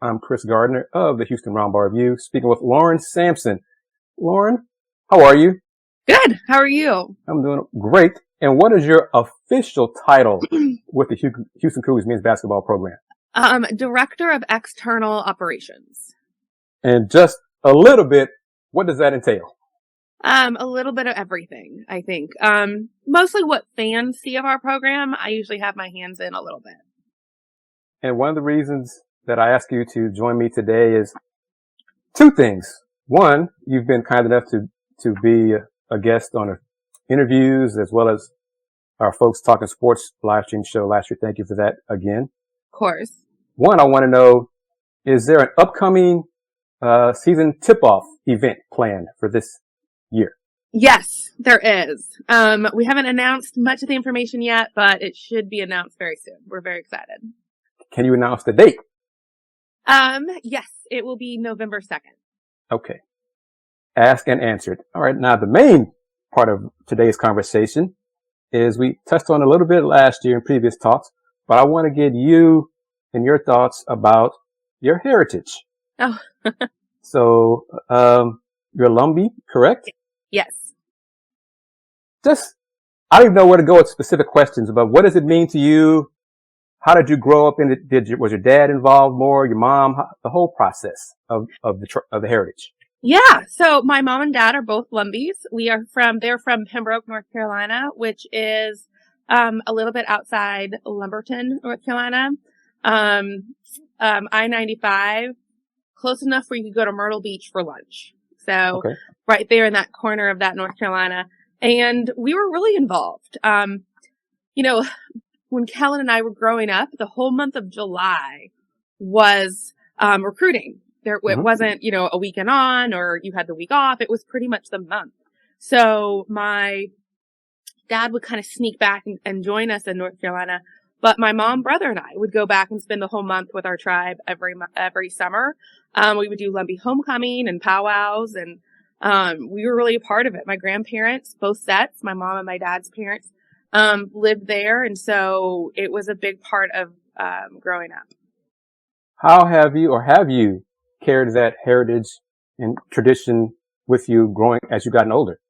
I'm Chris Gardner of the Houston Roundbar Review, speaking with Lauren Sampson. Lauren, how are you? Good. How are you? I'm doing great. And what is your official title with the Houston Cougars men's basketball program? Director of External Operations. And just a little bit, what does that entail? A little bit of everything, I think. Mostly what fans see of our program, I usually have my hands in a little bit. And one of the reasons that I asked you to join me today is two things. One, you've been kind enough to be a guest on interviews as well as our Folks Talking Sports live stream show last year. Thank you for that again. Of course. One, I want to know, is there an upcoming season tip-off event planned for this year? Yes, there is. We haven't announced much of the information yet, but it should be announced very soon. We're very excited. Can you announce the date? Yes, it will be November 2nd. Okay. Asked and answered. All right. Now, the main part of today's conversation is we touched on a little bit last year in previous talks, but I want to get you and your thoughts about your heritage. Oh. So, you're Lumbee, correct? Yes. I don't even know where to go with specific questions, but what does it mean to you? How did you grow up in it? Was your dad involved more? Your mom? The whole process of the heritage. Yeah. So my mom and dad are both Lumbees. They're from Pembroke, North Carolina, which is, a little bit outside Lumberton, North Carolina. I-95, close enough where you could go to Myrtle Beach for lunch. So okay. Right there in that corner of that North Carolina. And we were really involved. When Kelvin and I were growing up, the whole month of July was recruiting. It wasn't, a weekend on or you had the week off. It was pretty much the month. So my dad would kind of sneak back and join us in North Carolina. But my mom, brother, and I would go back and spend the whole month with our tribe every summer. We would do Lumbee homecoming and powwows, and we were really a part of it. My grandparents, both sets, my mom and my dad's parents, lived there, and so it was a big part of growing up. How have you carried that heritage and tradition with you growing as you've gotten older?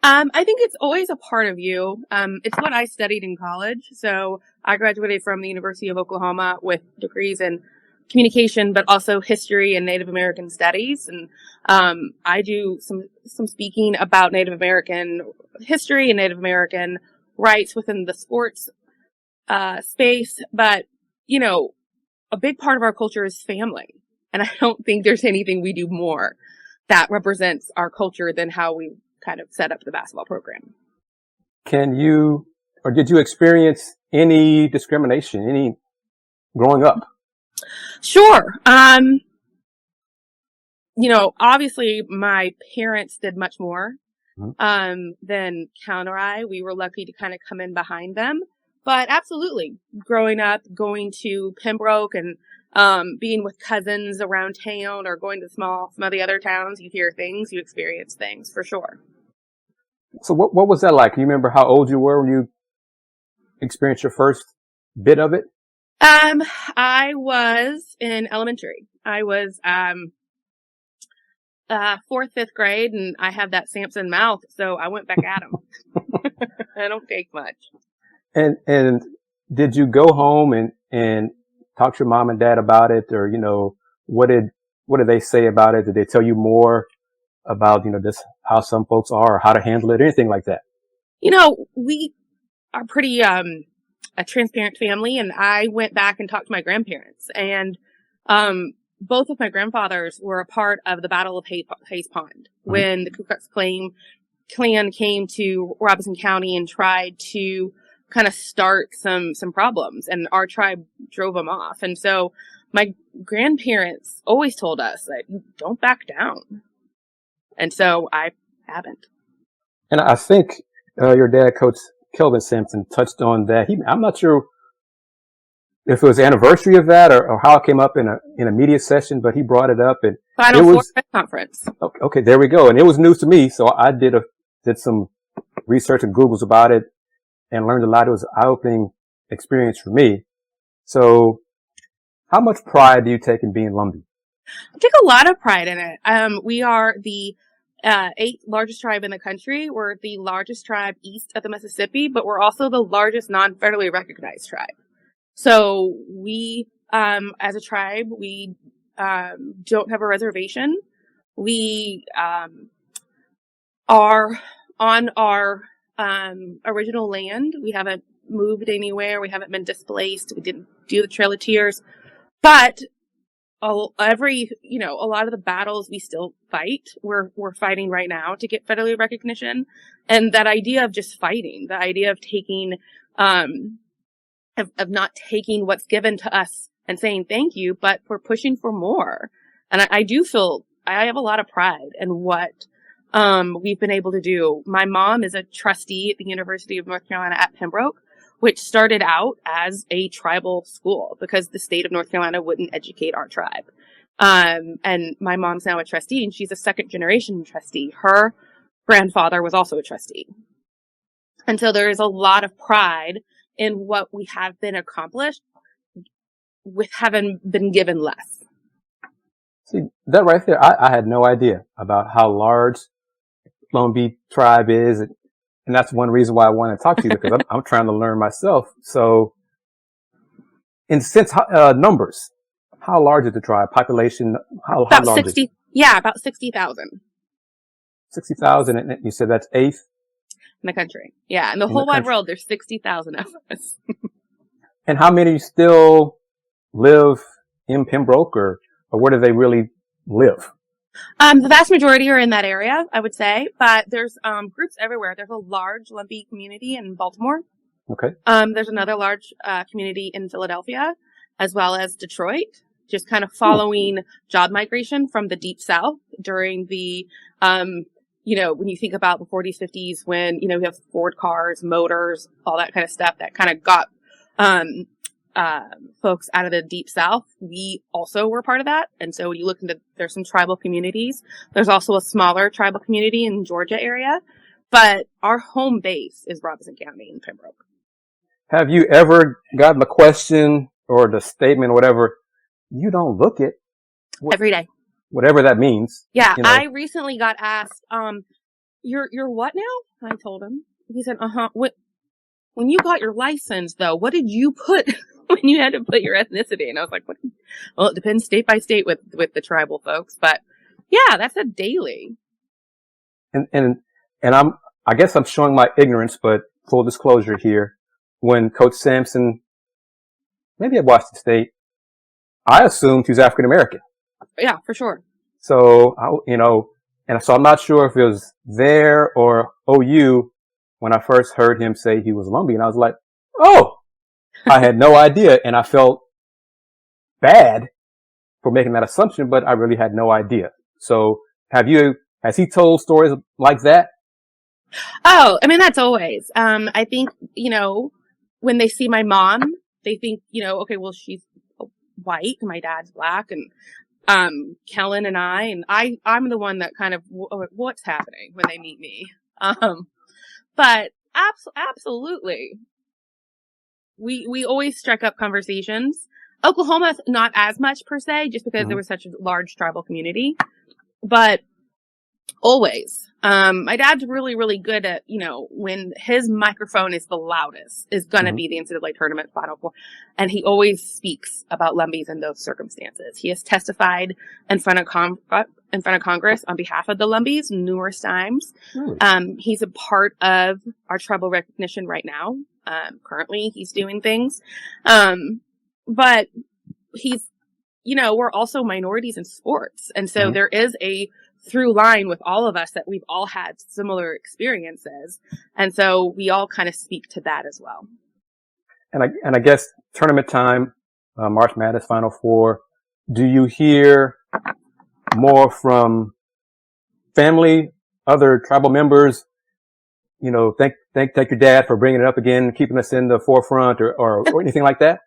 I think it's always a part of you. It's what I studied in college. So I graduated from the University of Oklahoma with degrees in communication, but also history and Native American studies. And I do some speaking about Native American history and Native American rights within the sports space. But, a big part of our culture is family. And I don't think there's anything we do more that represents our culture than how we kind of set up the basketball program. Did you experience any discrimination, growing up? Sure. Obviously my parents did much more, than Cal or I. We were lucky to kind of come in behind them, but absolutely growing up, going to Pembroke and, being with cousins around town or going to some of the other towns, you hear things, you experience things for sure. So what was that like? You remember how old you were when you experienced your first bit of it? I was in elementary. I was, 4th, 5th grade, and I have that Sampson mouth, so I went back at him. I don't take much. And did you go home and talk to your mom and dad about it, or, what did they say about it? Did they tell you more about, this, how some folks are, or how to handle it, or anything like that? We are pretty, a transparent family, and I went back and talked to my grandparents, and, both of my grandfathers were a part of the Battle of Hayes Pond when the Ku Klux Klan came to Robeson County and tried to kind of start some problems, and our tribe drove them off. And so my grandparents always told us that don't back down. And so I haven't. And I think your dad, Coach Kelvin Sampson, touched on that. I'm not sure if it was the anniversary of that or how it came up in a media session, but he brought it up, and Final Four press conference. Okay, there we go. And it was news to me, so I did some research and Googles about it and learned a lot. It was an eye-opening experience for me. So How much pride do you take in being Lumbee? I take a lot of pride in it. We are the 8th largest tribe in the country. We're the largest tribe east of the Mississippi, but we're also the largest non-federally recognized tribe. So we, as a tribe, we don't have a reservation. We are on our original land. We haven't moved anywhere. We haven't been displaced. We didn't do the Trail of Tears. But a lot of the battles we still fight, we're fighting right now to get federally recognition. And that idea of just fighting, the idea of taking, of not taking what's given to us and saying thank you, but we're pushing for more. And I do feel I have a lot of pride in what we've been able to do. My mom is a trustee at the University of North Carolina at Pembroke, which started out as a tribal school because the state of North Carolina wouldn't educate our tribe. And my mom's now a trustee, and she's a second generation trustee. Her grandfather was also a trustee. And so there is a lot of pride in what we have been accomplished with having been given less. See, that right there, I had no idea about how large Lumbee Tribe is. And that's one reason why I want to talk to you, because I'm trying to learn myself. So, in sense, numbers, how large is the tribe? Population, how large 60, is it? Yeah, about 60,000. 60,000, and you said that's 8th? In the country. Yeah, in the whole wide world, there's 60,000 of us. And how many still live in Pembroke, or where do they really live? The vast majority are in that area, I would say, but there's groups everywhere. There's a large Lumbee community in Baltimore. Okay. There's another large community in Philadelphia, as well as Detroit, just kind of following job migration from the Deep South during the, when you think about the 40s, 50s, when, we have Ford cars, motors, all that kind of stuff that kind of got folks out of the Deep South. We also were part of that. And so when you look into, there's some tribal communities. There's also a smaller tribal community in Georgia area, but our home base is Robinson County in Pembroke. Have you ever gotten the question or the statement or whatever, you don't look it? Every day. Whatever that means. Yeah. I recently got asked, you're what now? I told him. He said, when you got your license though, what did you put when you had to put your ethnicity? And I was like, what? Well, it depends state by state with the tribal folks, but yeah, that's a daily. And I guess I'm showing my ignorance, but full disclosure here. When Coach Sampson, maybe at Washington State, I assumed he was African American. Yeah, for sure. So, and so I'm not sure if it was there or OU when I first heard him say he was Lumbee, and I was like, oh, I had no idea, and I felt bad for making that assumption, but I really had no idea. So has he told stories like that? Oh, I mean, that's always, I think, when they see my mom, they think, okay, well, she's white and my dad's black, and, Kellen and I'm the one that kind of, what's happening when they meet me. But absolutely. We always strike up conversations. Oklahoma, not as much per se, just because there was such a large tribal community, but always. My dad's really, really good at, when his microphone is the loudest, is going to be the NCAA tournament Final Four. And he always speaks about Lumbees in those circumstances. He has testified in front of Congress on behalf of the Lumbees numerous times. Really? He's a part of our tribal recognition right now. Currently he's doing things. But he's, we're also minorities in sports. And so there is a through line with all of us that we've all had similar experiences. And so we all kind of speak to that as well. And I guess tournament time, March Madness Final Four, do you hear more from family, other tribal members, thank your dad for bringing it up again, keeping us in the forefront or anything like that?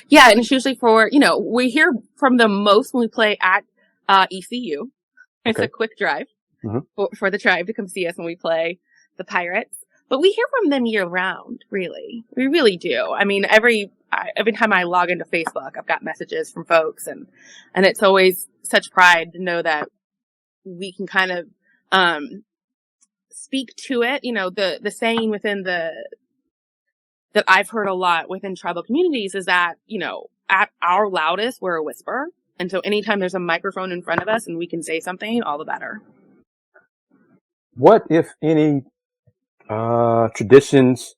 Yeah. And it's usually for, we hear from them most when we play at, ECU. It's a quick drive for the tribe to come see us when we play the Pirates. but we hear from them year round, really. We really do. I mean, every time I log into Facebook, I've got messages from folks, and it's always such pride to know that we can kind of, speak to it. You know, the saying that I've heard a lot within tribal communities is that, you know, at our loudest, we're a whisper. And so anytime there's a microphone in front of us and we can say something, all the better. What, if any, traditions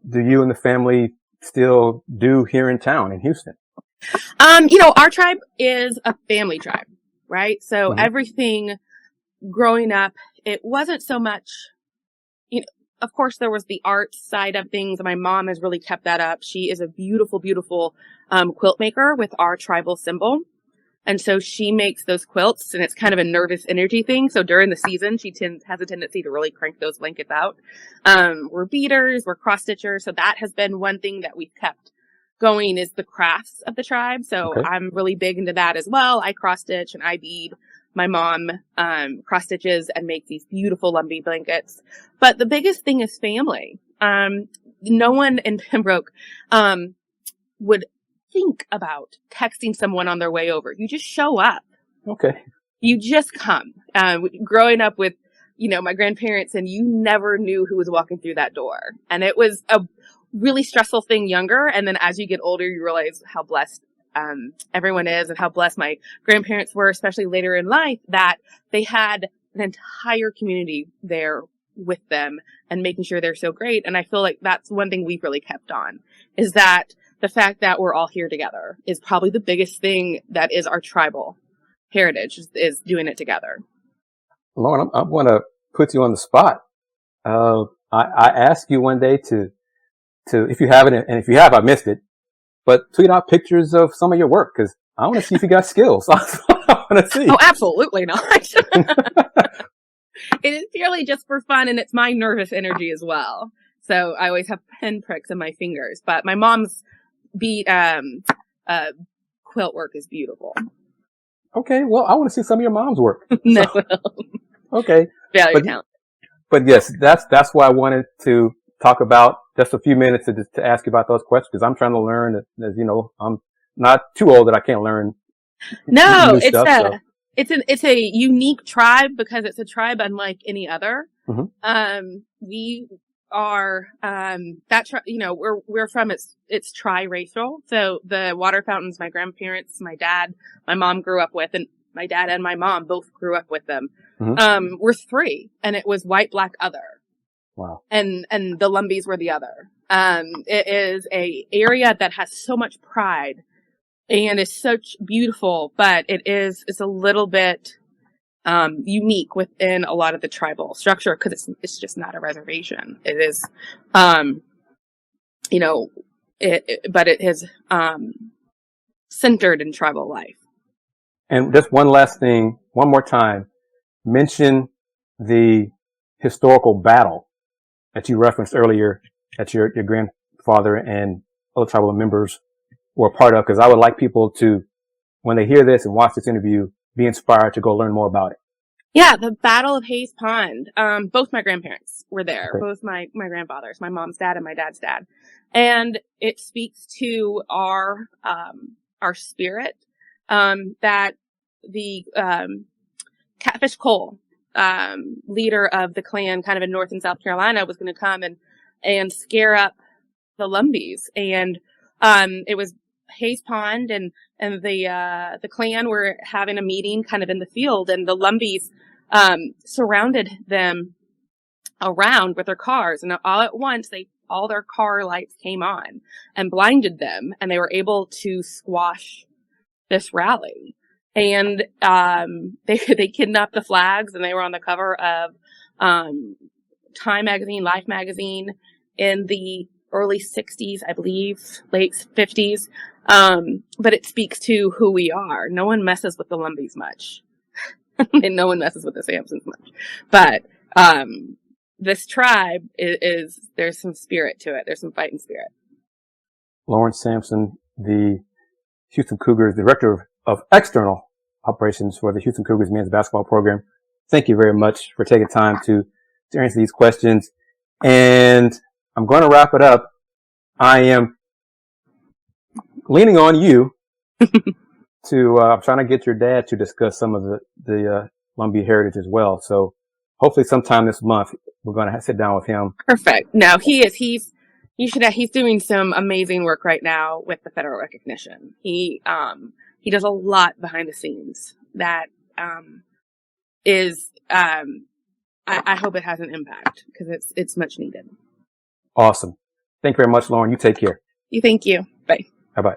do you and the family still do here in town in Houston? You know, our tribe is a family tribe, right? So everything growing up, it wasn't so much, you know, of course there was the art side of things. My mom has really kept that up. She is a beautiful, beautiful, quilt maker with our tribal symbol. And so she makes those quilts, and it's kind of a nervous energy thing. So during the season, she has a tendency to really crank those blankets out. We're beaters, we're cross stitchers. So that has been one thing that we've kept going, is the crafts of the tribe. So I'm really big into that as well. I cross stitch and I bead. My mom, cross stitches and makes these beautiful Lumbee blankets. But the biggest thing is family. No one in Pembroke, would think about texting someone on their way over. You just show up. Okay. You just come. Growing up with, you know, my grandparents, and you never knew who was walking through that door. And it was a really stressful thing younger. And then as you get older, you realize how blessed everyone is, and how blessed my grandparents were, especially later in life, that they had an entire community there with them and making sure they're so great. And I feel like that's one thing we've really kept on, is that the fact that we're all here together is probably the biggest thing that is our tribal heritage, is doing it together. Lauren, I want to put you on the spot. I asked you one day to, if you have it, and if you have, I missed it, but tweet out pictures of some of your work, because I want to see if you got skills. That's what I want to see. Oh, absolutely not. It is purely just for fun, and it's my nervous energy as well. So I always have pin pricks in my fingers. But my mom's quilt work is beautiful. Okay, well, I want to see some of your mom's work. No. Okay. Value talent. But yes, that's why I wanted to talk about just a few minutes to ask you about those questions, because I'm trying to learn. As you know, I'm not too old that I can't learn. No, it's a unique tribe, because it's a tribe unlike any other. We are you know, we're from it's tri-racial. So the water fountains my grandparents, my dad, my mom grew up with, and my dad and my mom both grew up with them. We're three, and it was white, black, other. Wow. And the Lumbees were the other. It is a area that has so much pride and is such beautiful, but it's a little bit unique within a lot of the tribal structure, because it's just not a reservation. It is, you know, but it is centered in tribal life. And just one last thing, one more time, mention the historical battle that you referenced earlier that your grandfather and other tribal members were a part of, because I would like people to, when they hear this and watch this interview, be inspired to go learn more about it. Yeah, the Battle of Hayes Pond. Both my grandparents were there. Okay. Both my grandfathers, my mom's dad and my dad's dad. And it speaks to our spirit, that the, Catfish Cole, leader of the clan kind of in North and South Carolina, was going to come and scare up the Lumbees. And, it was Hayes Pond, and the clan were having a meeting kind of in the field, and the Lumbees, surrounded them around with their cars, and all at once all their car lights came on and blinded them, and they were able to squash this rally. And, they kidnapped the flags, and they were on the cover of, Time magazine, Life magazine in the early 60s, I believe, late 50s. But it speaks to who we are. No one messes with the Lumbees much. And no one messes with the Sampsons much. But, this tribe there's some spirit to it. There's some fighting spirit. Lauren Sampson, the Houston Cougars, Director of External Operations for the Houston Cougars men's basketball program. Thank you very much for taking time to answer these questions. And I'm going to wrap it up. I am leaning on you to, I'm trying to get your dad to discuss some of the Lumbee heritage as well. So hopefully sometime this month, we're going to sit down with him. Perfect. No, he is. He's doing some amazing work right now with the federal recognition. He does a lot behind the scenes that, I hope it has an impact because it's much needed. Awesome. Thank you very much, Lauren. You take care. Thank you. Bye. Bye-bye.